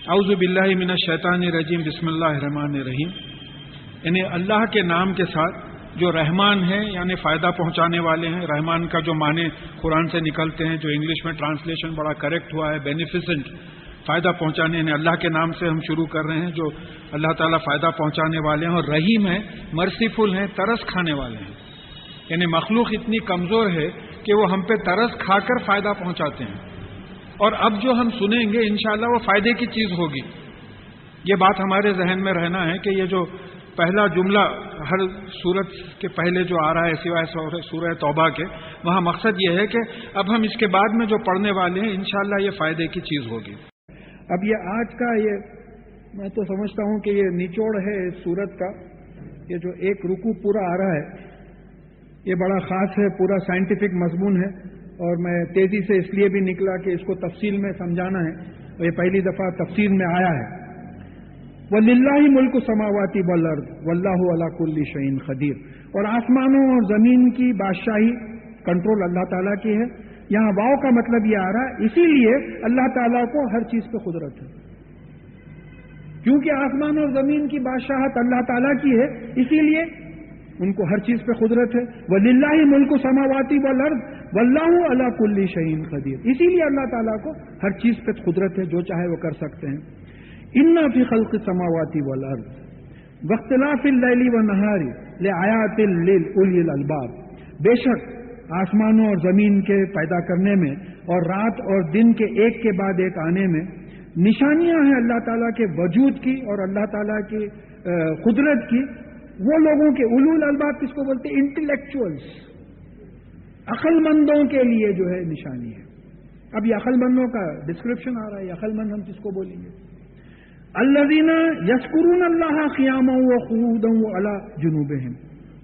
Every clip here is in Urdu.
اعوذ باللہ من الشیطان الرجیم بسم اللہ الرحمن الرحیم، یعنی اللہ کے نام کے ساتھ جو رحمان ہے یعنی فائدہ پہنچانے والے ہیں. رحمان کا جو معنی قرآن سے نکلتے ہیں، جو انگلش میں ٹرانسلیشن بڑا کریکٹ ہوا ہے، بینیفیسنٹ، فائدہ پہنچانے، یعنی اللہ کے نام سے ہم شروع کر رہے ہیں جو اللہ تعالیٰ فائدہ پہنچانے والے ہیں. اور رحیم ہیں، مرسیفل ہیں، ترس کھانے والے ہیں. یعنی مخلوق اتنی کمزور ہے کہ وہ ہم پہ ترس کھا کر فائدہ پہنچاتے ہیں. اور اب جو ہم سنیں گے انشاءاللہ وہ فائدے کی چیز ہوگی. یہ بات ہمارے ذہن میں رہنا ہے کہ یہ جو پہلا جملہ ہر سورت کے پہلے جو آ رہا ہے سوائے سورہ توبہ کے، وہاں مقصد یہ ہے کہ اب ہم اس کے بعد میں جو پڑھنے والے ہیں انشاءاللہ یہ فائدے کی چیز ہوگی. اب یہ آج کا میں تو سمجھتا ہوں کہ یہ نچوڑ ہے اس سورت کا. یہ جو ایک رکوع پورا آ رہا ہے یہ بڑا خاص ہے، پورا سائنٹیفک مضمون ہے، اور میں تیزی سے اس لیے بھی نکلا کہ اس کو تفصیل میں سمجھانا ہے. اور یہ پہلی دفعہ تفصیل میں آیا ہے. وَلِلَّهِ مُلْكُ السَّمَاوَاتِ وَالْأَرْضِ وَاللَّهُ عَلَى كُلِّ شَيْءٍ قَدِيرٌ. اور آسمانوں اور زمین کی بادشاہی، کنٹرول اللہ تعالیٰ کی ہے. یہاں واو کا مطلب یہ آ رہا ہے اسی لیے اللہ تعالیٰ کو ہر چیز پہ قدرت ہے، کیونکہ آسمان اور زمین کی بادشاہت اللہ تعالیٰ کی ہے، اسی لیے ان کو ہر چیز پہ قدرت ہے. وَلِلَّهِ مُلْكُ السَّمَاوَاتِ وَالْأَرْضِ وَاللَّهُ عَلَى كُلِّ شَيْءٍ قَدِيرٌ. اسی لیے اللہ تعالیٰ کو ہر چیز پہ قدرت ہے، جو چاہے وہ کر سکتے ہیں. إِنَّ فِي خَلْقِ السَّمَاوَاتِ وَالْأَرْضِ وَاخْتِلَافِ اللَّيْلِ وَالنَّهَارِ لِآيَاتٍ لِأُولِي الْأَلْبَابِ. بے شک آسمانوں اور زمین کے پیدا کرنے میں اور رات اور دن کے ایک کے بعد ایک آنے میں نشانیاں ہیں اللہ تعالیٰ کے وجود کی اور اللہ تعالیٰ کی قدرت کی. وہ لوگوں کے اولو الالباب کس کو بولتے ہیں؟ انٹلیکچوئلس، عقل مندوں کے لیے جو ہے نشانی ہے. اب یہ عقل مندوں کا ڈسکرپشن آ رہا ہے. عقل مند ہم کس کو بولیں گے؟ الذین یذکرون اللہ قیاما وقعودا وعلی جنوبہم.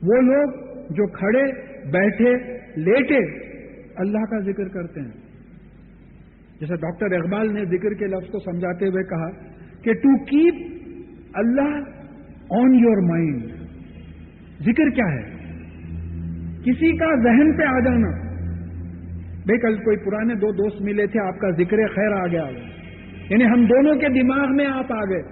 وہ لوگ جو کھڑے، بیٹھے، لیٹے اللہ کا ذکر کرتے ہیں. جیسا ڈاکٹر اقبال نے ذکر کے لفظ کو سمجھاتے ہوئے کہا کہ to keep Allah on your mind. ذکر کیا ہے؟ کسی کا ذہن پہ آ جانا. بھائی کل کوئی پرانے دو دوست ملے تھے، آپ کا ذکر خیر آ گیا، یعنی ہم دونوں کے دماغ میں آپ آ گئے،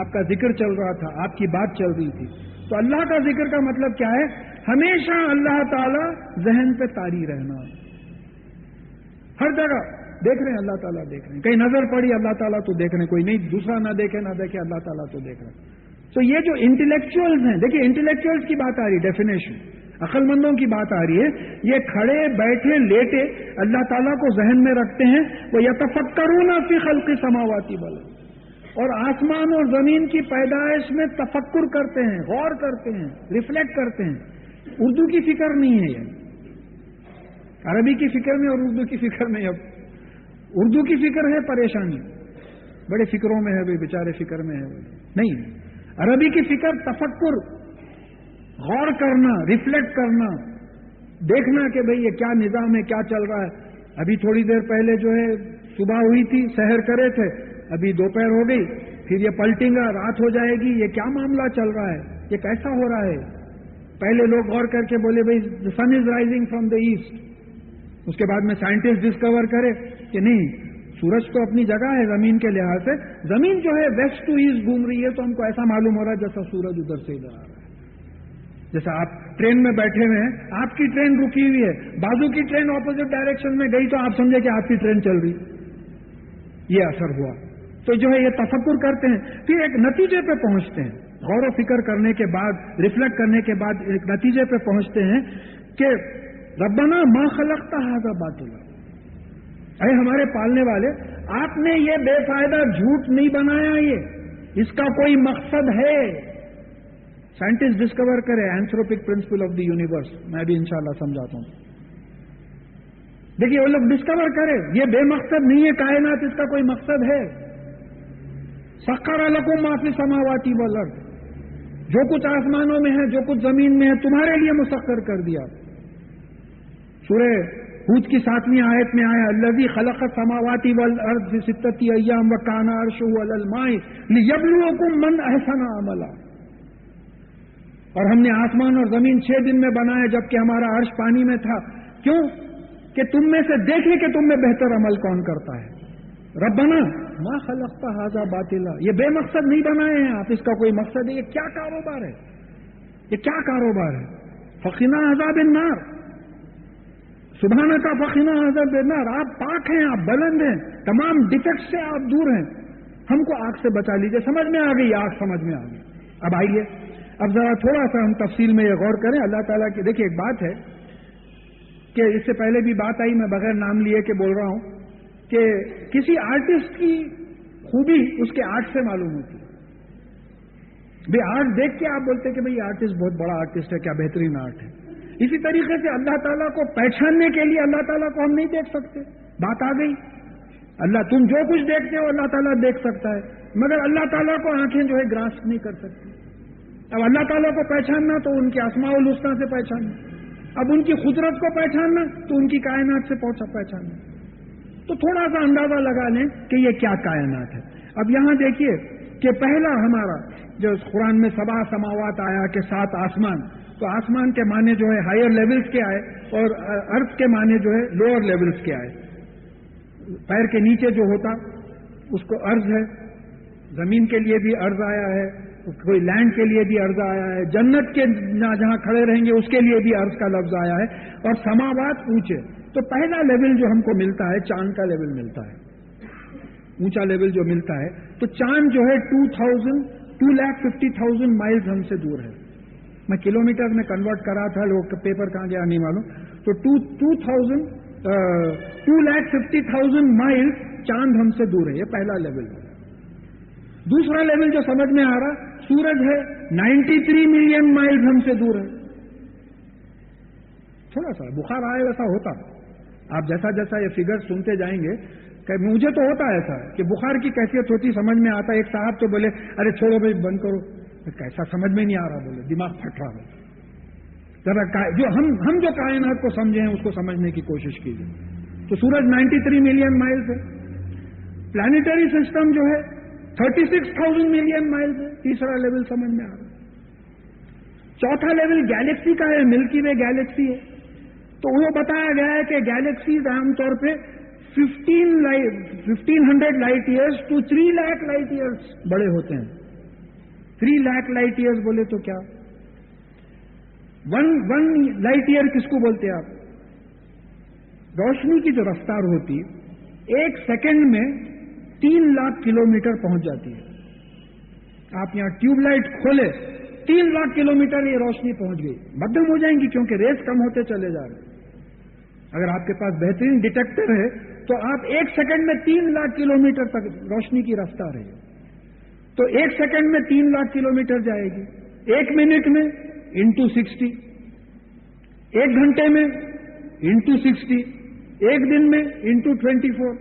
آپ کا ذکر چل رہا تھا، آپ کی بات چل رہی تھی. تو اللہ کا ذکر کا مطلب کیا ہے؟ ہمیشہ اللہ تعالیٰ ذہن پہ طاری رہنا. ہر جگہ دیکھ رہے ہیں اللہ تعالیٰ دیکھ رہے ہیں، کہیں نظر پڑی اللہ تعالیٰ تو دیکھ رہے ہیں، کوئی نہیں دوسرا نہ دیکھے نہ دیکھے اللہ تعالیٰ تو دیکھ رہے ہیں. تو یہ جو انٹلیکچوئلز ہیں، دیکھیے انٹلیکچوئلز کی بات آ رہی ہے، ڈیفینیشن عقل مندوں کی بات آ رہی ہے. یہ کھڑے، بیٹھے، لیٹے اللہ تعالیٰ کو ذہن میں رکھتے ہیں. وہ یتفکرون فی خلق السماوات والارض. اور آسمان اور زمین کی پیدائش میں تفکر کرتے ہیں، غور کرتے ہیں، ریفلیکٹ کرتے ہیں. اردو کی فکر نہیں ہے یہ، عربی کی فکر میں اور اردو کی فکر میں. اب اردو کی فکر ہے پریشانی، بڑے فکروں میں ہے، بیچارے فکر میں ہے. نہیں، عربی کی فکر تفکر، غور کرنا، ریفلیکٹ کرنا، دیکھنا کہ بھئی یہ کیا نظام ہے، کیا چل رہا ہے. ابھی تھوڑی دیر پہلے جو ہے صبح ہوئی تھی، سحر کرے تھے، ابھی دوپہر ہو گئی، پھر یہ پلٹیں گا، رات ہو جائے گی. یہ کیا معاملہ چل رہا ہے، یہ کیسا ہو رہا ہے؟ پہلے لوگ غور کر کے بولے بھئی sun is rising from the east. اس کے بعد میں سائنٹسٹ ڈسکور کرے کہ نہیں، سورج تو اپنی جگہ ہے زمین کے لحاظ سے، زمین جو ہے ویسٹ ٹو ایسٹ گھوم رہی ہے. تو ہم کو ایسا معلوم ہو رہا ہے جیسا سورج ادھر سے ادھر آ رہا ہے. جیسا آپ ٹرین میں بیٹھے ہوئے ہیں، آپ کی ٹرین رکی ہوئی ہے، بازو کی ٹرین اپوزٹ ڈائریکشن میں گئی تو آپ سمجھے کہ آپ کی ٹرین چل رہی. یہ اثر ہوا. تو جو ہے یہ تفکر کرتے ہیں، پھر ایک نتیجے پہ پہنچتے ہیں. غور و فکر کرنے کے بعد، ریفلیکٹ کرنے کے بعد ایک نتیجے پہ پہنچتے ہیں کہ ربنا ما خلقت ھذا باطلا. اے ہمارے پالنے والے، آپ نے یہ بے فائدہ جھوٹ نہیں بنایا، یہ اس کا کوئی مقصد ہے. سائنٹسٹ ڈسکور کرے اینتھروپک پرنسپل آف دی یونیورس، میں بھی انشاءاللہ سمجھاتا ہوں. دیکھیے وہ لوگ ڈسکور کرے، یہ بے مقصد نہیں ہے کائنات، اس کا کوئی مقصد ہے. سخر لکم ما فی السماوات والارض. جو کچھ آسمانوں میں ہے، جو کچھ زمین میں ہے، تمہارے لیے مسخر کر دیا. سورہ ہود کی 7ویں آیت میں آیا الذی خلق السماوات والارض فی 6 ایام وکان عرشہ علی الماء لیبلوکم من احسن عملا. اور ہم نے آسمان اور زمین 6 دن میں بنایا جبکہ ہمارا عرش پانی میں تھا. کیوں؟ کہ تم میں سے دیکھیں کہ تم میں بہتر عمل کون کرتا ہے. ربنا ما خلقت ھذا باطلا، یہ بے مقصد نہیں بنائے ہیں آپ، اس کا کوئی مقصد ہے؟ یہ کیا کاروبار ہے؟ یہ کیا کاروبار ہے؟ فقنا عذاب النار، سبحانک فقنا عذاب النار، آپ پاک ہیں، آپ بلند ہیں، تمام ڈیفیکٹ سے آپ دور ہیں، ہم کو آگ سے بچا لیجئے۔ سمجھ میں آ گئی؟ آگ سمجھ میں آ گئی۔ اب آئیے اب ذرا تھوڑا سا ہم تفصیل میں یہ غور کریں اللہ تعالیٰ کی۔ دیکھیے ایک بات ہے کہ اس سے پہلے بھی بات آئی، میں بغیر نام لیے کہ بول رہا ہوں کہ کسی آرٹسٹ کی خوبی اس کے آرٹ سے معلوم ہوتی ہے۔ بھئی آرٹ دیکھ کے آپ بولتے کہ بھئی آرٹسٹ بہت بڑا آرٹسٹ ہے، کیا بہترین آرٹ ہے۔ اسی طریقے سے اللہ تعالیٰ کو پہچاننے کے لیے اللہ تعالیٰ کو ہم نہیں دیکھ سکتے، بات آ گئی۔ اللہ تم جو کچھ دیکھتے ہو اللہ تعالیٰ دیکھ سکتا ہے، مگر اللہ تعالیٰ کو آنکھیں جو ہے گراسپ نہیں کر سکتی۔ اب اللہ تعالیٰ کو پہچاننا تو ان کے اسماء الحسنی سے پہچاننا، اب ان کی قدرت کو پہچاننا تو ان کی کائنات سے پہچاننا۔ تو تھوڑا سا اندازہ لگا لیں کہ یہ کیا کائنات ہے۔ اب یہاں دیکھیے کہ پہلا ہمارا جو قرآن میں 7 سماوات آیا کہ 7 آسمان، تو آسمان کے معنی جو ہے ہائر لیولز کے آئے اور ارتھ کے معنی جو ہے لوور لیولز کے آئے۔ پیر کے نیچے جو ہوتا اس کو ارض ہے، زمین کے لیے بھی ارض آیا ہے، کوئی لینڈ کے لیے بھی ارض آیا ہے، جنت کے جہاں کھڑے رہیں گے اس کے لیے بھی ارض کا لفظ آیا ہے، اور سماوات اونچے۔ تو پہلا لیول جو ہم کو ملتا ہے چاند کا لیول ملتا ہے، اونچا لیول جو ملتا ہے، تو چاند جو ہے 2,50,000 مائلز ہم سے دور ہے۔ میں کلومیٹر میں کنورٹ کرا تھا، لوگ پیپر کہاں گیا نہیں معلوم، تو 2,50,000 مائلز چاند ہم سے دور ہے، یہ پہلا لیول ہے۔ دوسرا لیول جو سمجھ میں آ رہا، سورج ہے 93 ملین مائلز ہم سے دور ہے۔ تھوڑا سا بخار آئے ویسا ہوتا، آپ جیسا جیسا یہ فگر سنتے جائیں گے کہ مجھے تو ہوتا ایسا کہ بخار کی کیفیت ہوتی، سمجھ میں آتا۔ ایک صاحب تو بولے ارے چھوڑو بھائی بند کرو، کیسا سمجھ میں نہیں آ رہا، بولے دماغ پھٹ رہا ہے۔ ذرا جو ہم جو کائنات کو سمجھے ہیں اس کو سمجھنے کی کوشش کیجیے۔ تو سورج 93 ملین مائلز ہے، پلانیٹری سسٹم جو ہے 36,000 ملین مائلز ہے، تیسرا لیول سمجھ میں آ رہا ہے۔ چوتھا لیول گیلیکسی کا ہے، ملکی وے گیلیکسی ہے، تو وہ بتایا گیا ہے کہ گیلیکسیز عام طور پہ 1500 light years to 3 lakh light years بڑے ہوتے ہیں۔ 3 لاکھ لائٹ ایئرز بولے تو کیا، 1 لائٹ ایئر کس کو بولتے ہیں آپ؟ روشنی کی جو رفتار ہوتی ہے 1 سیکنڈ میں 3 لاکھ کلومیٹر پہنچ جاتی ہے۔ آپ یہاں ٹیوب لائٹ کھولے 3 لاکھ کلومیٹر یہ روشنی پہنچ گئی، مدھم ہو جائیں گی کیونکہ ریز کم ہوتے چلے جا رہے ہیں۔ اگر آپ کے پاس بہترین ڈیٹیکٹر ہے تو آپ 1 سیکنڈ میں 3 لاکھ کلومیٹر تک روشنی کی رفتار ہے، تو 1 سیکنڈ میں 3 لاکھ کلومیٹر جائے گی، 1 منٹ میں انٹو 60، 1 گھنٹے میں انٹو 60، 1 دن میں انٹو 24،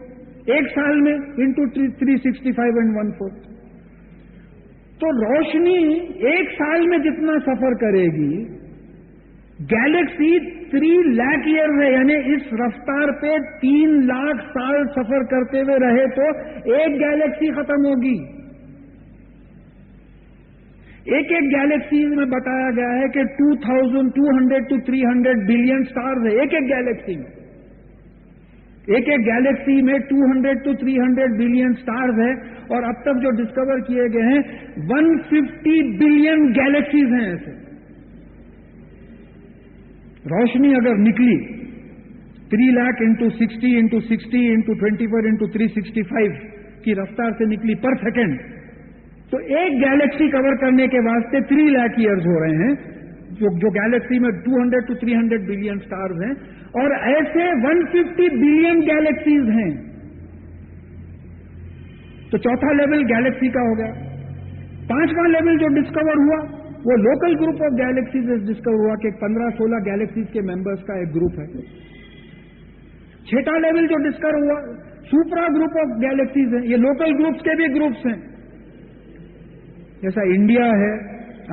1 سال میں انٹو 365 اینڈ 1/4۔ تو روشنی 1 سال میں جتنا سفر کرے گی، گیلیکسی 3 لاکھ ایئر ہے، یعنی اس رفتار پہ 3 لاکھ سال سفر کرتے ہوئے رہے تو ایک گیلیکسی ختم ہوگی۔ ایک گیلیکسی میں بتایا گیا ہے کہ 200 to 300 بلین سٹارز ہے ایک گیلیکسی میں، ایک گیلیکسی میں 200 to 300 بلین سٹارز ہے، اور اب تک جو ڈسکور کیے گئے ہیں 150 بلین گیلیکسیز ہیں ایسے۔ روشنی اگر نکلی 3 lakh into 60 into 60 into 24 into 365 کی رفتار سے نکلی پر سیکنڈ، تو ایک گیلیکسی کور کرنے کے واسطے 3 لاکھ ایئرز ہو رہے ہیں، جو گیلیکسی میں 200 to 300 بلین سٹارز ہیں، اور ایسے 150 بلین گیلیکسیز ہیں۔ تو چوتھا لیول گیلیکسی کا ہو گیا۔ 5واں لیول جو ڈسکور ہوا وہ local group of galaxies discover ہوا کہ 15-16 گیلیکسیز کے ممبرز کا ایک گروپ ہے۔ 6واں لیول جو ڈسکور ہوا سپرا گروپ آف گیلیکسیز ہیں، یہ لوکل گروپس کے بھی گروپس ہیں، جیسا انڈیا ہے،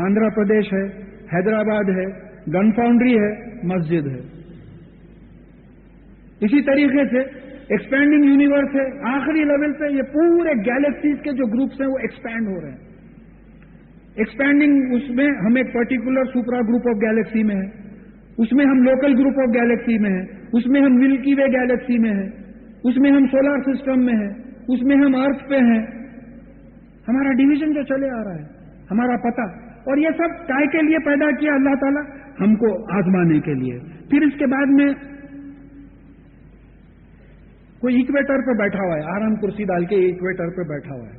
آندھرا پردیش ہے، حیدرآباد ہے، گن فاؤنڈری ہے، مسجد ہے۔ اسی طریقے سے ایکسپینڈنگ یونیورس ہے، آخری لیول پہ یہ پورے گیلیکسیز کے جو گروپس ہیں وہ ایکسپینڈ ہو رہے ہیں۔ ایکسپینڈنگ اس میں ہم ایک پرٹیکولر سپرا گروپ آف گیلیکسی میں ہے، اس میں ہم لوکل گروپ آف گیلیکسی میں ہیں، اس میں ہم ملکی وے گیلیکسی میں ہیں، اس میں ہم سولار سسٹم میں ہیں، اس میں ہم ارتھ پہ ہیں، ہمارا ڈویژن جو چلے آ رہا ہے، ہمارا پتہ، اور یہ سب کائے کے لیے پیدا کیا اللہ تعالیٰ؟ ہم کو آزمانے کے لیے۔ پھر اس کے بعد میں کوئی ایکویٹر پہ بیٹھا ہوا ہے، آرام کرسی ڈال کے ایکویٹر پہ بیٹھا ہوا ہے،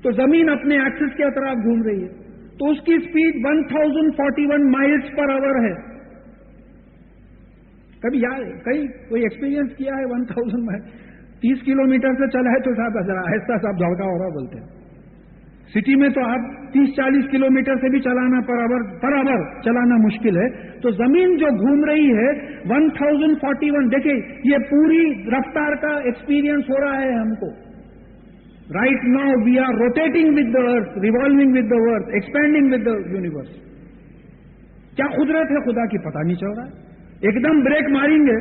تو زمین اپنے ایکسس کے اطراف گھوم رہی ہے، تو اس کی اسپیڈ 1041 مائلز پر آور ہے۔ کبھی کوئی ایکسپیرینس کیا ہے 1000 مائل؟ 30 کلومیٹر سے چلا ہے تو صاحب آہستہ صاحب دھڑکا ہو رہا بولتے ہیں۔ سٹی میں تو آپ 30-40 کلومیٹر سے بھی چلانا پر آور چلانا مشکل ہے، تو زمین جو گھوم رہی ہے 1041، دیکھیں یہ پوری رفتار کا ایکسپیرینس ہو رہا ہے ہم کو۔ Right now we are rotating with the earth, revolving with the earth, expanding with the universe. کیا قدرت ہے خدا کی، پتہ نہیں چل رہا ہے۔ ایک دم بریک ماریں گے،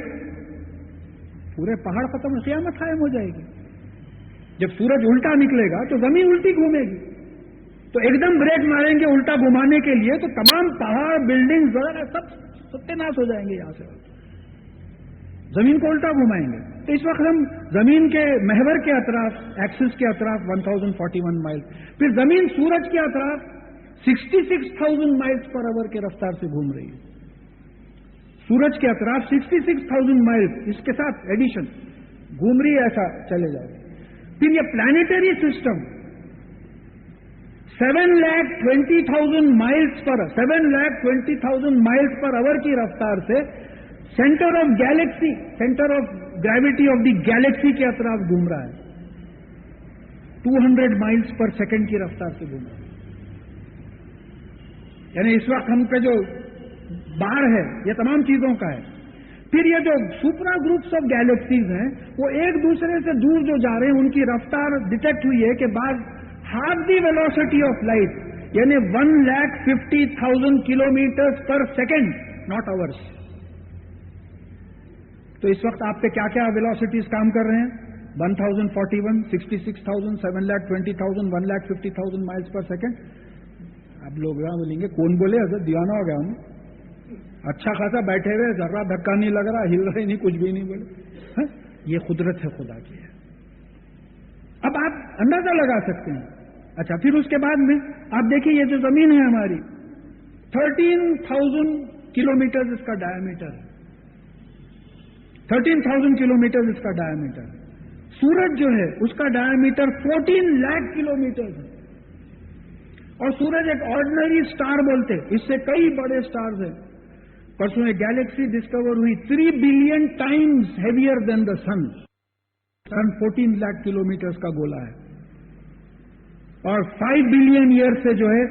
پورے پہاڑ ختم، قیامت قائم ہو جائے گی۔ جب سورج الٹا نکلے گا تو زمین الٹی گھومے گی، تو ایک دم بریک ماریں گے الٹا گھمانے کے لیے، تو تمام پہاڑ، بلڈنگ وغیرہ سب ستیہ ناش ہو جائیں گے یہاں سے، زمین کو الٹا گھمائیں گے۔ تو اس وقت ہم زمین کے محور کے اطراف، ایکسس کے اطراف 1041 مائل، پھر زمین سورج کے اطراف 66,000 مائلز پر آور کے رفتار سے گھوم رہی ہے۔ سورج کے اطراف 66,000 مائلز، اس کے ساتھ ایڈیشن گھوم رہی ہے، ایسا چلے جائے گا۔ پھر یہ پلانیٹری سسٹم 7,20,000 مائلز پر 7,20,000 مائلز پر آور کی رفتار سے centre of Galaxy, centre of gravity of the Galaxy کے اطراف گھوم رہا ہے، 200 مائلز پر سیکنڈ کی رفتار سے گھوم رہا ہے۔ یعنی اس وقت ہم کا جو بار ہے یہ تمام چیزوں کا ہے۔ پھر یہ جو سپرا گروپس آف گیلیکسیز ہیں وہ ایک دوسرے سے دور جو جا رہے ہیں، ان کی رفتار ڈیٹیکٹ ہوئی ہے کہ بعض half the velocity of light, یعنی 1,50,000 kilometre per second, not hours. تو اس وقت آپ پہ کیا کیا ویلوسٹیز کام کر رہے ہیں؟ 1041، 66,000، 7,20,000، 1,50,000 مائلز پر سیکنڈ۔ اب لوگ یہاں بولیں گے کون بولے حضرت دیوانہ ہو گیا ہم، اچھا خاصا بیٹھے ہوئے، ذرہ دھکا نہیں لگ رہا، ہل رہے نہیں، کچھ بھی نہیں بولے۔ یہ قدرت ہے خدا کی ہے۔ اب آپ اندازہ لگا سکتے ہیں۔ اچھا، پھر اس کے بعد میں آپ دیکھیں یہ جو زمین ہے ہماری 13,000 کلومیٹر اس کا ڈایامیٹر ہے، 13,000 کلومیٹر اس کا ڈایامیٹر ہے۔ سورج جو ہے اس کا ڈایامیٹر 14 لاکھ کلومیٹر ہے، اور سورج ایک آرڈنری اسٹار بولتے، اس سے کئی بڑے اسٹارز ہیں۔ پرسوں ایک گیلیکسی ڈسکور ہوئی 3 بلین ٹائمز ہیویئر دین دا سن، 14 لاکھ کلومیٹر کا گولا ہے، اور 5 بلین ایئر سے جو ہے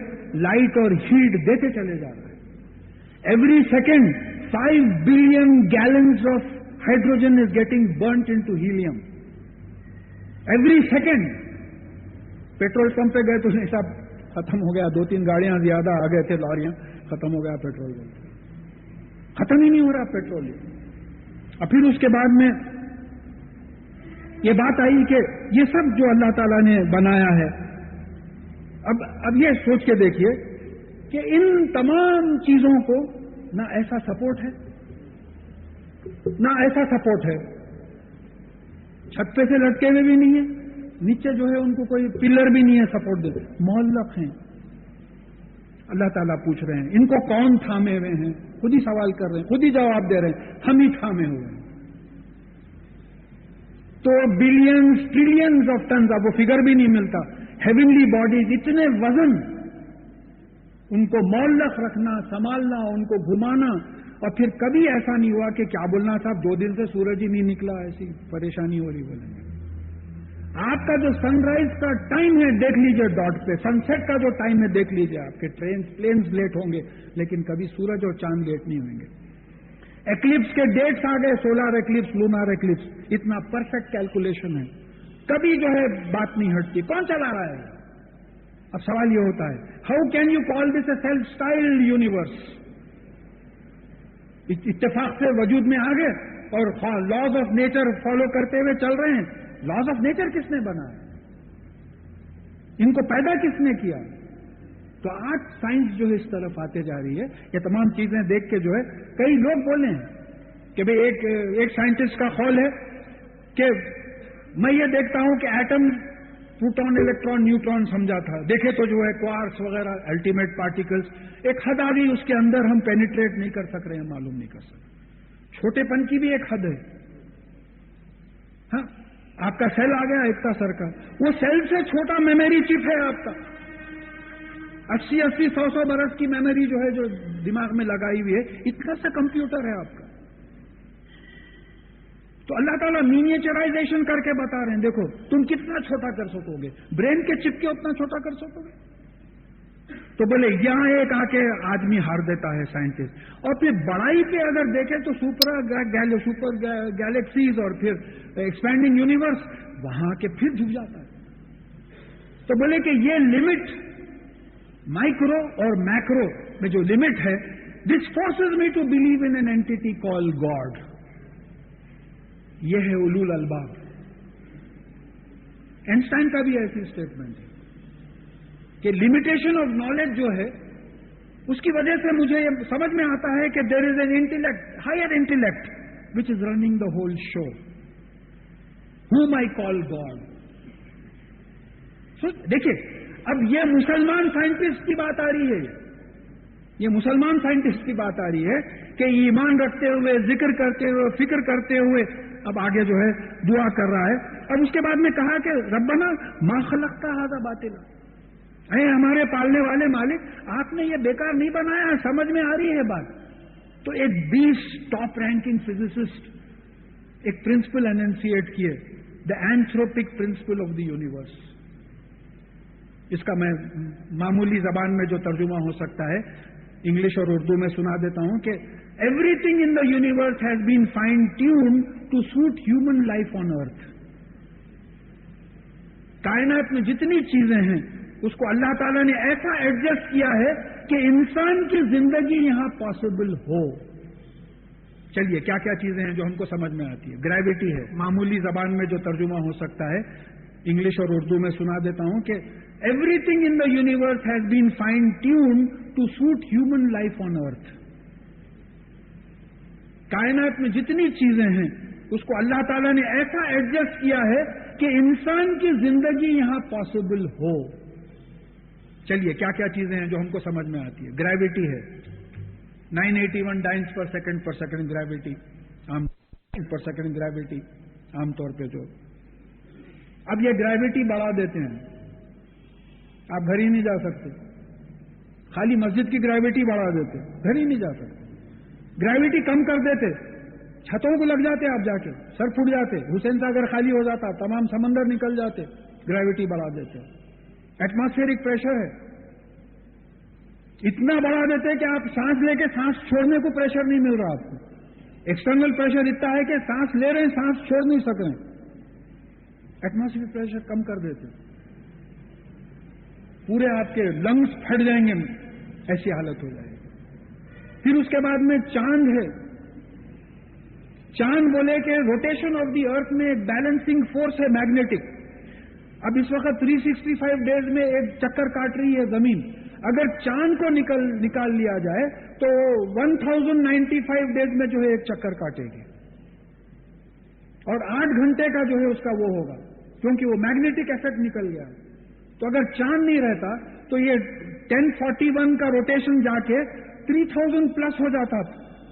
لائٹ اور ہیٹ دیتے چلے جا رہا ہے۔ Every second 5 billion gallons of hydrogen is getting burnt into helium, every second. Petrol pump پہ گئے تو صاحب ختم ہو گیا، 2-3 گاڑیاں زیادہ آ گئے تھے، لاریاں، ختم ہو گیا پیٹرول، ختم ہی نہیں ہو رہا پیٹرول۔ اور پھر اس کے بعد میں یہ بات آئی کہ یہ سب جو اللہ تعالیٰ نے بنایا ہے، اب یہ سوچ کے دیکھیے کہ ان تمام چیزوں کو نہ ایسا سپورٹ ہے، نہ ایسا سپورٹ ہے، چھت پہ سے لٹکے ہوئے بھی نہیں ہے، نیچے جو ہے ان کو کوئی پلر بھی نہیں ہے سپورٹ دیتے، معلق ہیں۔ اللہ تعالیٰ پوچھ رہے ہیں ان کو کون تھامے ہوئے ہیں؟ خود ہی سوال کر رہے ہیں، خود ہی جواب دے رہے ہیں، ہم ہی تھامے ہوئے ہیں۔ تو بلینز ٹریلینز آف ٹنز، اب وہ فگر بھی نہیں ملتا، ہیونلی باڈیز، اتنے وزن، ان کو معلق رکھنا، سنبھالنا، ان کو گھمانا، اور پھر کبھی ایسا نہیں ہوا کہ کیا بولنا صاحب 2 دن سے سورج ہی نہیں نکلا، ایسی پریشانی ہو رہی بولیں گے۔ آپ کا جو سن رائز کا ٹائم ہے دیکھ لیجئے ڈاٹ پہ، سن سیٹ کا جو ٹائم ہے دیکھ لیجئے، آپ کے پلینز لیٹ ہوں گے لیکن کبھی سورج اور چاند لیٹ نہیں ہوئیں گے۔ ایکلپس کے ڈیٹس آ گئے، سولار ایکلپس، لونار ایکلپس، اتنا پرفیکٹ کیلکولیشن ہے، کبھی جو ہے بات نہیں ہٹتی، کون چلا رہا ہے؟ اب سوال یہ ہوتا ہے how can you call this a self styled universe? اتفاق سے وجود میں آ گئے اور لاز آف نیچر فالو کرتے ہوئے چل رہے ہیں۔ لاز آف نیچر کس نے بنایا؟ ان کو پیدا کس نے کیا؟ تو آج سائنس جو ہے اس طرف آتے جا رہی ہے، یہ تمام چیزیں دیکھ کے جو ہے کئی لوگ بولے ہیں کہ بھئی ایک سائنٹسٹ کا قول ہے کہ میں یہ دیکھتا ہوں کہ ایٹم پروٹون الیکٹران نیوٹران سمجھا تھا، دیکھے تو جو ہے کوارکس وغیرہ الٹیمیٹ پارٹیکلز، ایک حد آ گئی اس کے اندر ہم پینیٹریٹ نہیں کر سک رہے ہیں، معلوم نہیں کر سکتے. چھوٹے پن کی بھی ایک حد ہے. ہاں آپ کا سیل آ گیا اتنا سر کا، وہ سیل سے چھوٹا میموری چپ ہے آپ کا. 80 100 برس کی میموری جو ہے جو دماغ میں لگائی ہوئی ہے، اتنا سا کمپیوٹر ہے آپ کا. تو اللہ تعالیٰ مینیچرائزیشن کر کے بتا رہے ہیں، دیکھو تم کتنا چھوٹا کر سکو گے، برین کے چپ کے اتنا چھوٹا کر سکو گے. تو بولے یہاں ایک آ کے آدمی ہار دیتا ہے سائنٹسٹ. اور پھر بڑائی پہ اگر دیکھیں تو سپر گیلیکسیز اور پھر ایکسپینڈنگ یونیورس، وہاں کے پھر جھک جاتا ہے. تو بولے کہ یہ لمٹ مائکرو اور میکرو میں جو لمٹ ہے، this forces me to believe in an entity call God. یہ ہے اولول الباب. اینسٹائن کا بھی ایسی اسٹیٹمنٹ ہے کہ لمیٹیشن آف نالج جو ہے اس کی وجہ سے مجھے یہ سمجھ میں آتا ہے کہ there is an intellect, higher intellect which is running the whole show, whom I call God. So دیکھیے اب یہ مسلمان سائنٹسٹ کی بات آ رہی ہے، یہ مسلمان سائنٹسٹ کی بات آ رہی ہے کہ ایمان رکھتے ہوئے، ذکر کرتے ہوئے، فکر کرتے ہوئے اب آگے جو ہے دعا کر رہا ہے. اب اس کے بعد میں کہا کہ ربنا ما خلقتا ھذا باطلا، اے ہمارے پالنے والے مالک، آپ نے یہ بیکار نہیں بنایا. سمجھ میں آ رہی ہے بات. تو ایک 20 ٹاپ رینکنگ فزسسٹ ایک پرنسپل اننسیٹ کیے، دا اینتھروپک پرنسپل آف دی یونیورس. اس کا میں معمولی زبان میں جو ترجمہ ہو سکتا ہے انگلش اور اردو میں سنا دیتا ہوں کہ everything in the universe has been fine tune to suit human life on earth. کائنات میں جتنی چیزیں ہیں اس کو اللہ تعالیٰ نے ایسا ایڈجسٹ کیا ہے کہ انسان کی زندگی یہاں پاسبل ہو. چلیے کیا کیا چیزیں ہیں جو ہم کو سمجھ میں آتی ہے. گریوٹی ہے، معمولی زبان میں جو ترجمہ ہو سکتا ہے انگلش اور اردو میں سنا دیتا ہوں کہ everything in the universe has been fine tune to suit human life on earth. کائنات میں جتنی چیزیں ہیں اس کو اللہ تعالیٰ نے ایسا ایڈجسٹ کیا ہے کہ انسان کی زندگی یہاں پاسبل ہو. چلیے کیا کیا چیزیں ہیں جو ہم کو سمجھ میں آتی ہے. گریوٹی ہے، 981 dynes per second gravity, per second gravity عام طور پہ جو. اب یہ گریوٹی بڑھا دیتے ہیں، آپ گھر ہی نہیں جا سکتے. خالی مسجد کی گریوٹی بڑھا دیتے، گھر ہی نہیں جا سکتے. گریوٹی کم کر دیتے، چھتوں کو لگ جاتے، آپ جا کے سر پھوٹ جاتے. حسین ساگر خالی ہو جاتا، تمام سمندر نکل جاتے. گریوٹی بڑھا دیتے. ایٹماسفیئرک پریشر ہے، اتنا بڑھا دیتے کہ آپ سانس لے کے سانس چھوڑنے کو پریشر نہیں مل رہا آپ کو. ایکسٹرنل پریشر اتنا ہے کہ سانس لے رہے ہیں، سانس چھوڑ نہیں سک رہے. ایٹماسفیئر پریشر کم کر دیتے، پورے آپ کے لنگس پھٹ جائیں گے، ایسی حالت ہو جائے گی. پھر اس کے بعد میں چاند ہے. چاند بولے کہ روٹیشن آف دی ارتھ میں ایک بیلنسنگ فورس ہے میگنیٹک. اب اس وقت 365 ڈیز میں ایک چکر کاٹ رہی ہے زمین. اگر چاند کو نکال لیا جائے تو 1095 ڈیز میں جو ہے ایک چکر کاٹے گی، اور 8 گھنٹے کا جو ہے اس کا وہ ہوگا، کیونکہ وہ میگنیٹک ایفیکٹ نکل گیا. تو اگر چاند نہیں رہتا تو یہ 1041 کا روٹیشن جا کے 3000 پلس ہو جاتا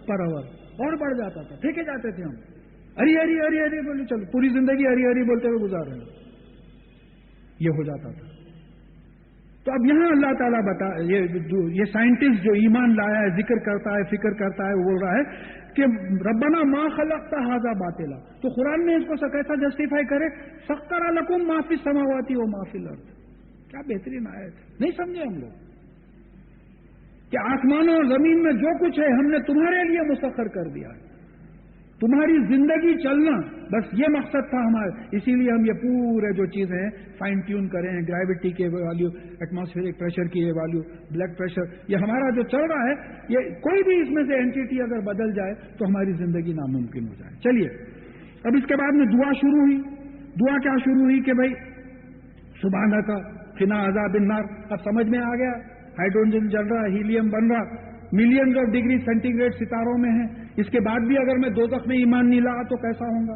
پر آور، اور بڑھ جاتا تھا. پھینکے جاتے تھے ہم، ہری ہری ہری ہری بولے چلو پوری زندگی ہری ہری بولتے ہوئے گزار رہے ہیں. یہ ہو جاتا تھا. تو اب یہاں اللہ تعالیٰ یہ سائنٹسٹ جو ایمان لایا ہے، ذکر کرتا ہے، فکر کرتا ہے، وہ بول رہا ہے کہ ربنا ما خلقتا ھذا باطلا. تو قرآن نے اس کو کیسا جسٹیفائی کرے؟ سخر لکم ما فی السماوات و ما فی الارض. کیا بہترین آیت. نہیں سمجھے ہم لوگ کہ آسمانوں اور زمین میں جو کچھ ہے ہم نے تمہارے لیے مسخر کر دیا ہے، تمہاری زندگی چلنا بس یہ مقصد تھا ہمارا. اسی لیے ہم یہ پورے جو چیزیں ہیں فائن ٹیون کریں. گریوٹی کے ویلیو، ایٹماسفیئرک پریشر کی یہ ویلیو، بلڈ پریشر، یہ ہمارا جو چل رہا ہے، یہ کوئی بھی اس میں سے اینٹیٹی اگر بدل جائے تو ہماری زندگی ناممکن ہو جائے. چلیے اب اس کے بعد میں دعا شروع ہوئی. دعا کیا شروع ہوئی کہ بھائی سبحانک قنا عذاب النار. اب سمجھ میں آ گیا، ہائیڈروجن جل رہا، ہیلیم بن رہا، millions of degree centigrade ستاروں میں ہیں. اس کے بعد بھی اگر میں دوزخ میں ایمان نہیں لایا تو کیسا ہوں گا؟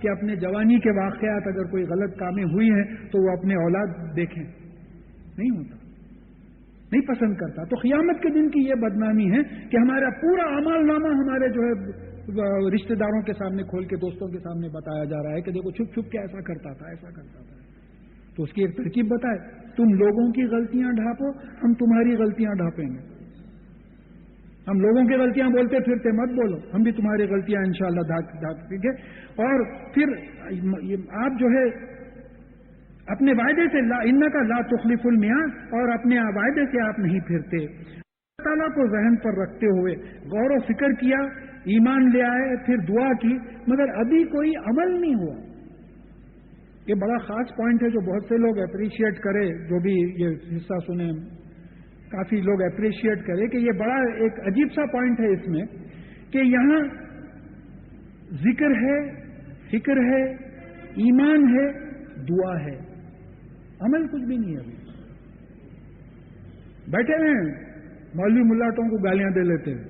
کہ اپنے جوانی کے واقعات اگر کوئی غلط کامیں ہوئی ہیں تو وہ اپنے اولاد دیکھیں، نہیں ہوتا، نہیں پسند کرتا. تو قیامت کے دن کی یہ بدنامی ہے کہ ہمارا پورا اعمال نامہ ہمارے جو ہے رشتہ داروں کے سامنے کھول کے دوستوں کے سامنے بتایا جا رہا ہے کہ دیکھو چھپ چھپ کے ایسا کرتا تھا، ایسا کرتا تھا. تو اس کی ایک ترکیب بتائے، تم لوگوں کی غلطیاں ڈھانپو، ہم تمہاری غلطیاں ڈھانپیں گے. ہم لوگوں کی غلطیاں بولتے پھرتے مت بولو، ہم بھی تمہاری غلطیاں انشاءاللہ ڈھانپ دیں گے. اور پھر آپ جو ہے اپنے وعدے سے انکا لا تخلف المیعاد، اور اپنے وعدے سے آپ نہیں پھرتے. اللہ تعالیٰ کو ذہن پر رکھتے ہوئے غور و فکر کیا، ایمان لے آئے، پھر دعا کی، مگر ابھی کوئی عمل نہیں ہوا. یہ بڑا خاص پوائنٹ ہے جو بہت سے لوگ اپریشیٹ کرے، جو بھی یہ حصہ سنے کافی لوگ اپریشیٹ کرے کہ یہ بڑا ایک عجیب سا پوائنٹ ہے اس میں کہ یہاں ذکر ہے، فکر ہے، ایمان ہے، دعا ہے، عمل کچھ بھی نہیں ہے. ابھی بیٹھے ہوئے ہیں مولوی ملاٹوں کو گالیاں دے لیتے ہیں،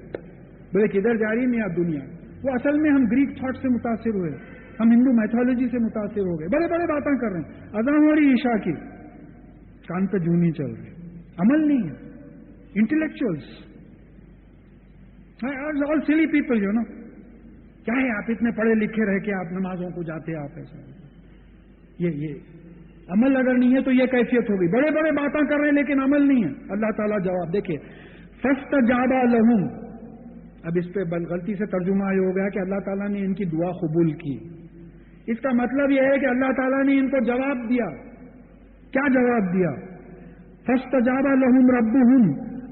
بولے کدھر جا رہی نہیں آپ دنیا. وہ اصل میں ہم گریک تھاٹ سے متاثر ہوئے، ہم ہندو میتھولوجی سے متاثر ہو گئے، بڑے بڑے باتیں کر رہے ہیں، اذان ہو رہی عشاء کی، کان پہ جوں نہیں چل رہی، عمل نہیں ہے. انٹلیکچوئلس آل سلی پیپل یو نو، کیا ہے آپ اتنے پڑھے لکھے رہ کے آپ نمازوں کو جاتے، آپ ایسا، یہ عمل اگر نہیں ہے تو یہ کیفیت ہوگی. بڑے بڑے باتیں کر رہے ہیں لیکن عمل نہیں ہے. اللہ تعالیٰ جواب دیکھیے، فاستجاب لہم. اب اس پہ غلطی سے ترجمہ یہ ہو گیا کہ اللہ تعالیٰ نے ان کی دعا قبول کی. اس کا مطلب یہ ہے کہ اللہ تعالیٰ نے ان کو جواب دیا. کیا جواب دیا؟ فاستجاب لہم ربہم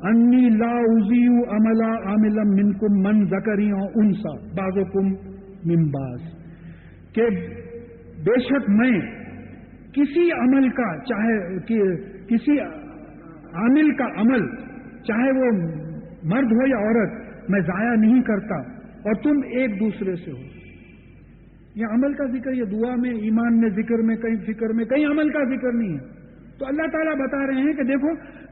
انی لا اضیع عاملا منکم من ذکر او انثی بعضکم من بعض، کہ بے شک میں کسی عمل کا، چاہے کسی عامل کا عمل، چاہے وہ مرد ہو یا عورت، میں ضائع نہیں کرتا، اور تم ایک دوسرے سے ہو. یہ عمل کا ذکر، یہ دعا میں، ایمان میں، ذکر میں، کہیں فکر میں، کہیں عمل کا ذکر نہیں ہے. تو اللہ تعالیٰ بتا رہے ہیں کہ دیکھو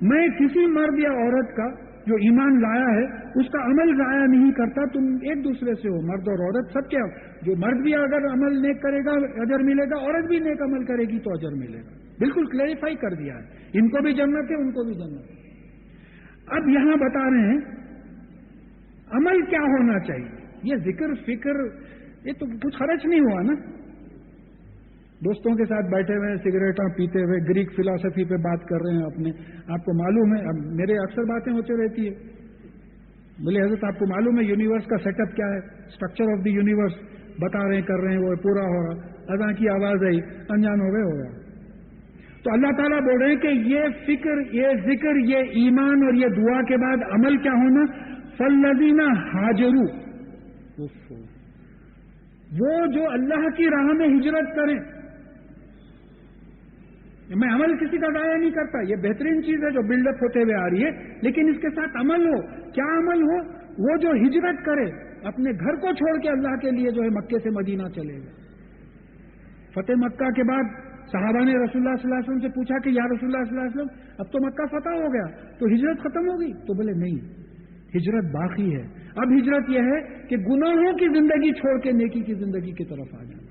میں کسی مرد یا عورت کا جو ایمان لایا ہے اس کا عمل ضائع نہیں کرتا، تم ایک دوسرے سے ہو، مرد اور عورت سب کے. جو مرد بھی اگر عمل نیک کرے گا اجر ملے گا، عورت بھی نیک عمل کرے گی تو اجر ملے گا. بالکل کلیریفائی کر دیا ہے، ان کو بھی جنت ہے، ان کو بھی جنت ہے. اب یہاں بتا رہے ہیں عمل کیا ہونا چاہیے. یہ ذکر فکر یہ تو کچھ خرچ نہیں ہوا نا. دوستوں کے ساتھ بیٹھے ہوئے سگریٹاں پیتے ہوئے گریک فلاسفی پہ بات کر رہے ہیں اپنے. آپ کو معلوم ہے، اب میرے اکثر باتیں ہوتی رہتی ہے، بولے حضرت آپ کو معلوم ہے یونیورس کا سیٹ اپ کیا ہے، اسٹرکچر آف دی یونیورس بتا رہے ہیں، کر رہے ہیں، وہ پورا ہو رہا. اذان کی آواز آئی، انجان ہو گئے، ہو گیا. تو اللہ تعالیٰ بول رہے ہیں کہ یہ فکر، یہ ذکر، یہ ایمان اور یہ دعا کے بعد عمل کیا ہونا؟ فالذین ہاجروا، وہ جو اللہ کی راہ میں ہجرت کریں. میں عمل کسی کا ضائع نہیں کرتا، یہ بہترین چیز ہے جو بلڈ اپ ہوتے ہوئے آ رہی ہے، لیکن اس کے ساتھ عمل ہو. کیا عمل ہو؟ وہ جو ہجرت کرے، اپنے گھر کو چھوڑ کے اللہ کے لیے جو ہے مکے سے مدینہ چلے گا. فتح مکہ کے بعد صحابہ نے رسول اللہ صلی اللہ علیہ وسلم سے پوچھا کہ یا رسول اللہ صلی اللہ علیہ وسلم اب تو مکہ فتح ہو گیا تو ہجرت ختم ہوگی؟ تو بولے نہیں، ہجرت باقی ہے. اب ہجرت یہ ہے کہ گناہوں کی زندگی چھوڑ کے نیکی کی زندگی کی طرف آ جانا.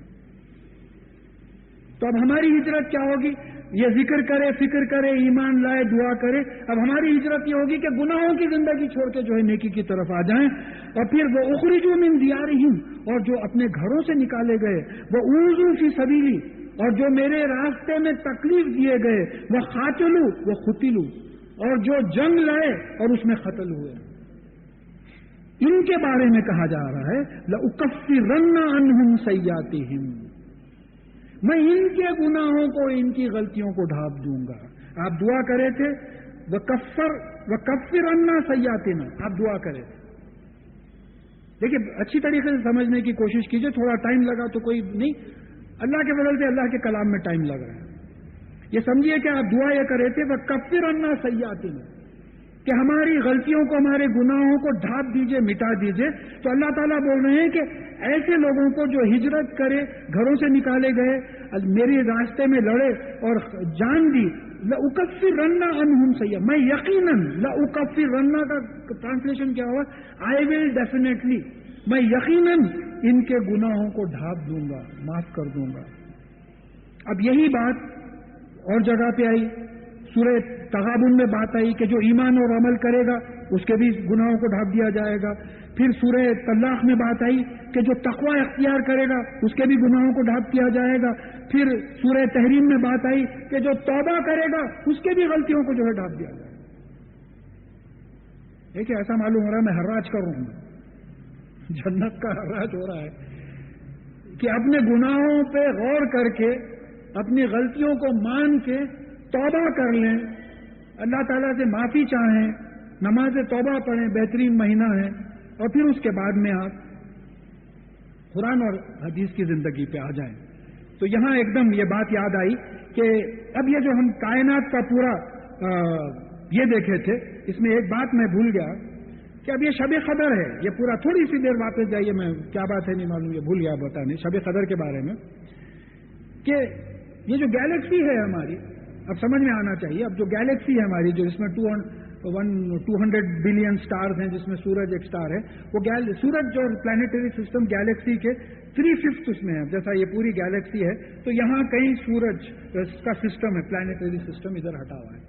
تو اب ہماری ہجرت کیا ہوگی؟ یہ ذکر کرے، فکر کرے، ایمان لائے، دعا کرے. اب ہماری ہجرت یہ ہوگی کہ گناہوں کی زندگی چھوڑ کے جو ہے نیکی کی طرف آ جائیں. اور پھر وہ اخرجوا من دیارہم، اور جو اپنے گھروں سے نکالے گئے، وہ اوذوا فی سبیلی، اور جو میرے راستے میں تکلیف دیے گئے، وہ قاتلوا وہ قتلوا، اور جو جنگ لڑے اور اس میں قتل ہوئے. ان کے بارے میں کہا جا رہا ہے لأکفرن عنہم سیئاتہم، میں ان کے گناہوں کو، ان کی غلطیوں کو ڈھانپ دوں گا. آپ دعا کرے تھے وَكَفِّرَنَّ سَيِّئَاتِنَا، آپ دعا کرے تھے. دیکھیے اچھی طریقے سے سمجھنے کی کوشش کیجئے، تھوڑا ٹائم لگا تو کوئی نہیں، اللہ کے بدل سے اللہ کے کلام میں ٹائم لگ رہا ہے. یہ سمجھیے کہ آپ دعا یہ کرے تھے وَكَفِّرَنَّ سَيِّئَاتِنَا، کہ ہماری غلطیوں کو، ہمارے گناہوں کو ڈھانپ دیجئے، مٹا دیجئے. تو اللہ تعالیٰ بول رہے ہیں کہ ایسے لوگوں کو جو ہجرت کرے، گھروں سے نکالے گئے، میری راستے میں لڑے اور جان دی، لأکفرن عنہم سیئا، میں یقیناً، لأکفرن کا ٹرانسلیشن کیا ہوا؟ آئی ول ڈیفینیٹلی، میں یقیناً ان کے گناہوں کو ڈھانپ دوں گا، معاف کر دوں گا۔ اب یہی بات اور جگہ پہ آئی، سورہ تغابن میں بات آئی کہ جو ایمان اور عمل کرے گا اس کے بھی گناہوں کو ڈھانپ دیا جائے گا۔ پھر سورہ طلاق میں بات آئی کہ جو تقوی اختیار کرے گا اس کے بھی گناہوں کو ڈھانپ دیا جائے گا۔ پھر سورہ تحریم میں بات آئی کہ جو توبہ کرے گا اس کے بھی غلطیوں کو جو ہے ڈھانپ دیا جائے گا۔ دیکھیں ایسا معلوم ہو رہا ہے میں حراج کر رہا ہوں، جنت کا حراج ہو رہا ہے کہ اپنے گناہوں پہ غور کر کے اپنی غلطیوں کو مان کے توبہ کر لیں، اللہ تعالیٰ سے معافی چاہیں، نماز توبہ پڑھیں، بہترین مہینہ ہے، اور پھر اس کے بعد میں آپ قرآن اور حدیث کی زندگی پہ آ جائیں۔ تو یہاں ایک دم یہ بات یاد آئی کہ اب یہ جو ہم کائنات کا پورا یہ دیکھے تھے، اس میں ایک بات میں بھول گیا کہ اب یہ شب قدر ہے، یہ پورا تھوڑی سی دیر واپس جائیے، میں کیا بات ہے نہیں معلوم، یہ بھول گیا بتانے شب قدر کے بارے میں کہ یہ جو گیلیکسی ہے ہماری، اب سمجھ میں آنا چاہیے، اب جو گیلیکسی ہے ہماری جو اس میں 200 بلین سٹارز ہیں، جس میں سورج ایک سٹار ہے، وہ سورج جو پلانیٹری سسٹم گیلیکسی کے 3/5 اس میں ہے، جیسا یہ پوری گیلیکسی ہے تو یہاں کئی سورج کا سسٹم ہے، پلانیٹری سسٹم ادھر ہٹا ہوا ہے۔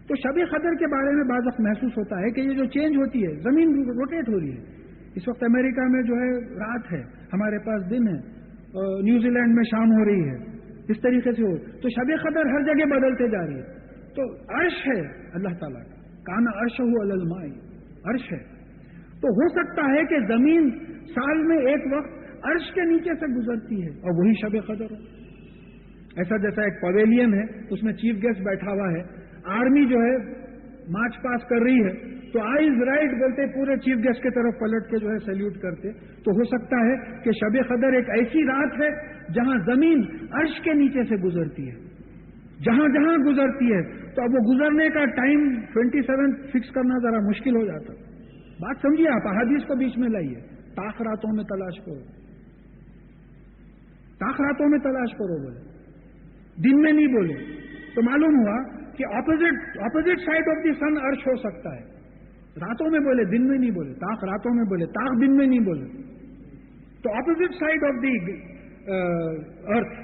تو شب قدر کے بارے میں بعض وقت محسوس ہوتا ہے کہ یہ جو چینج ہوتی ہے، زمین روٹیٹ ہو رہی ہے، اس وقت امریکہ میں جو ہے رات ہے، ہمارے پاس دن ہے، نیوزی لینڈ میں شام ہو رہی ہے، اس طریقے سے ہو، تو شب قدر ہر جگہ بدلتے جا رہی ہے۔ تو عرش ہے اللہ تعالیٰ کا، کانا عرشہ علی الماء، عرش ہے، تو ہو سکتا ہے کہ زمین سال میں ایک وقت عرش کے نیچے سے گزرتی ہے اور وہی شب قدر ہو۔ ایسا جیسا ایک پویلین ہے، اس میں چیف گیسٹ بیٹھا ہوا ہے، آرمی جو ہے مارچ پاس کر رہی ہے تو آئیز رائٹ بولتے پورے چیف گیسٹ کی طرف پلٹ کے جو ہے سیلیوٹ کرتے، تو ہو سکتا ہے کہ شب قدر ایک ایسی رات ہے جہاں زمین عرش کے نیچے سے گزرتی ہے، جہاں جہاں گزرتی ہے، تو اب وہ گزرنے کا ٹائم 27 فکس کرنا ذرا مشکل ہو جاتا۔ بات سمجھیے آپ، احادیث کو بیچ میں لائیے، طاق راتوں میں تلاش کرو، طاق راتوں میں تلاش کرو بولے، دن میں نہیں بولے، تو معلوم ہوا کہ اپوزٹ سائڈ آف دی سن عرش ہو سکتا ہے، راتوں میں بولے دن میں نہیں بولے، طاق راتوں میں بولے طاق دن میں نہیں بولے، تو اپوزٹ سائڈ آف دی ارتھ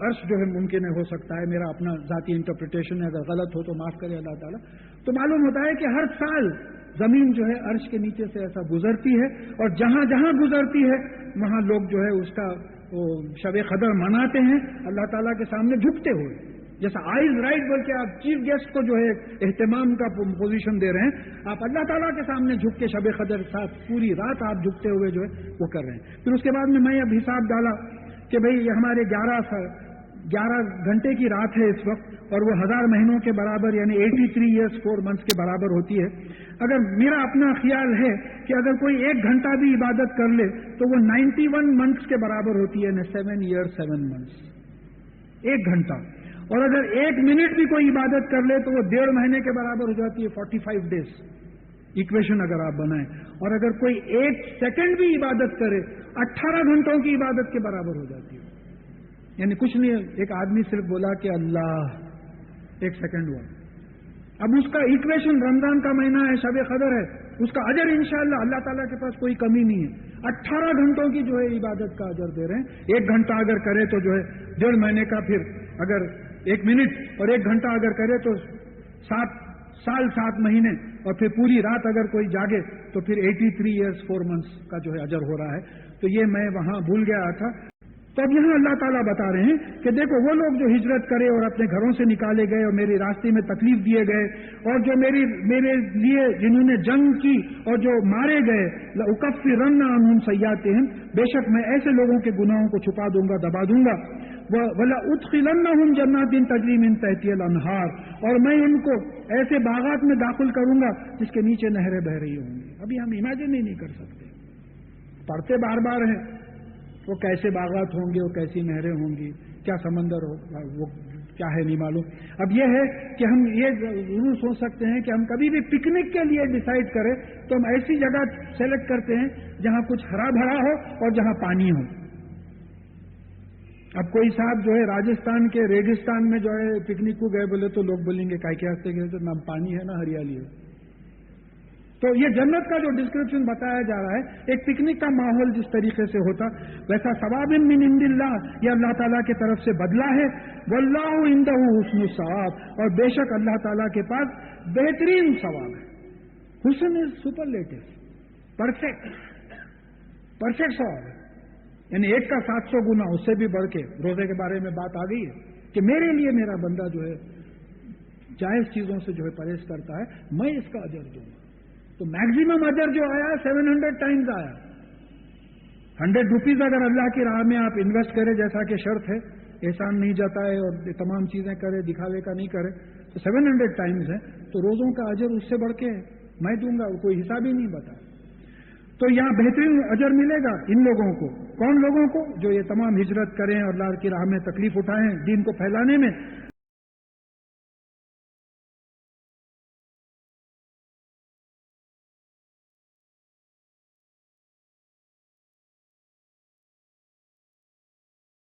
عرش جو ہے ممکن ہے ہو سکتا ہے، میرا اپنا ذاتی انٹرپریٹیشن ہے، اگر غلط ہو تو معاف کرے اللہ تعالیٰ۔ تو معلوم ہوتا ہے کہ ہر سال زمین جو ہے عرش کے نیچے سے ایسا گزرتی ہے، اور جہاں جہاں گزرتی ہے وہاں لوگ جو ہے اس کا شب قدر مناتے ہیں اللہ تعالیٰ کے سامنے جھکتے ہوئے، جیسا آئیز رائٹ بول کے آپ چیف گیسٹ کو جو ہے اہتمام کا پوزیشن دے رہے ہیں، آپ اللہ تعالیٰ کے سامنے جھک کے شب قدر ساتھ پوری رات آپ جھکتے ہوئے جو ہے وہ کر رہے ہیں۔ پھر اس کے بعد میں اب حساب ڈالا کہ بھئی یہ ہمارے 11 گھنٹے کی رات ہے اس وقت، اور وہ 1000 مہینوں کے برابر یعنی 83 ایئرس 4 منتھس کے برابر ہوتی ہے۔ اگر میرا اپنا خیال ہے کہ اگر کوئی 1 گھنٹہ بھی عبادت کر لے تو وہ 91 منتھس کے برابر ہوتی ہے، 7 ایئرس 7 منتھس 1 گھنٹہ، اور اگر 1 منٹ بھی کوئی عبادت کر لے تو وہ 1.5 مہینے کے برابر ہو جاتی ہے، 45 ڈیز ایکویشن اگر آپ بنائیں، اور اگر کوئی 1 سیکنڈ بھی عبادت کرے 18 گھنٹوں کی عبادت کے برابر ہو جاتی ہے۔ یعنی کچھ نہیں، ایک آدمی صرف بولا کہ اللہ 1 سیکنڈ ہوا، اب اس کا ایکویشن رمضان کا مہینہ ہے، شب قدر ہے، اس کا اجر انشاءاللہ اللہ تعالیٰ کے پاس کوئی کمی نہیں ہے، 18 گھنٹوں کی جو ہے عبادت کا اجر دے رہے ہیں۔ 1 گھنٹہ اگر کرے تو جو ہے 1.5 مہینے کا، پھر اگر 1 منٹ اور 1 گھنٹہ اگر کرے تو 7 سال 7 مہینے، اور پھر پوری رات اگر کوئی جاگے تو پھر 83 ایئرس 4 منتھس کا جو ہے اجر ہو رہا ہے۔ تو یہ میں وہاں بھول گیا تھا۔ تو اب یہاں اللہ تعالیٰ بتا رہے ہیں کہ دیکھو وہ لوگ جو ہجرت کرے اور اپنے گھروں سے نکالے گئے اور میری راستے میں تکلیف دیے گئے، اور جو میرے لیے جنہوں نے جنگ کی اور جو مارے گئے، لأکفرن عنہم سیئاتہم، بے شک میں ایسے لوگوں کے گناہوں کو چھپا دوں گا، دبا دوں گا، وَلَأُدْخِلَنَّهُمْ جَنَّاتٍ تَجْرِی مِن تَحْتِهَا الْأَنْہَارُ، اور میں ان کو ایسے باغات میں داخل کروں گا جس کے نیچے نہریں بہ رہی ہوں گی۔ ابھی ہم امیجن ہی نہیں کر سکتے، پڑھتے بار بار ہیں وہ کیسے باغات ہوں گے، وہ کیسی نہریں ہوں گی، کیا سمندر ہو، وہ کیا ہے نہیں معلوم۔ اب یہ ہے کہ ہم یہ ضرور سوچ سکتے ہیں کہ ہم کبھی بھی پکنک کے لیے ڈیسائیڈ کریں تو ہم ایسی جگہ سلیکٹ کرتے ہیں جہاں کچھ ہرا بھرا ہو اور جہاں پانی ہو۔ اب کوئی صاحب جو ہے راجستھان کے ریگستان میں جو ہے پکنک کو گئے بولے تو لوگ بولیں گے کائے کے واسطے گئے، تو نہ پانی ہے نہ ہریالی ہے، تو یہ جنت کا جو ڈسکرپشن بتایا جا رہا ہے، ایک پکنک کا ماحول جس طریقے سے ہوتا ویسا ثواب من عند اللہ، یہ اللہ تعالیٰ کی طرف سے بدلہ ہے. واللہ عندہ حسن الثواب، اور بے شک اللہ تعالیٰ کے پاس بہترین ثواب ہے. حسن از سپرلیٹو، پرفیکٹ ثواب ہے. یعنی ایک کا 700 گنا، اس سے بھی بڑھ کے روزے کے بارے میں بات آ گئی ہے کہ میرے لیے میرا بندہ جو ہے جائز چیزوں سے جو ہے پرہیز کرتا ہے، میں اس کا اجر دوں گا. تو میکزیمم اجر جو آیا 700 ٹائمز آیا. 100 روپیز اگر اللہ کی راہ میں آپ انویسٹ کریں، جیسا کہ شرط ہے، احسان نہیں جاتا ہے اور تمام چیزیں کرے، دکھاوے کا نہیں کرے، تو 700 ٹائمز ہے. تو روزوں کا اجر اس سے بڑھ کے میں دوں گا، کوئی حساب ہی نہیں بتا. تو یہاں بہترین اجر ملے گا ان لوگوں کو. کون لوگوں کو؟ جو یہ تمام ہجرت کریں اور اللہ کی راہ میں تکلیف اٹھائیں دین کو پھیلانے میں.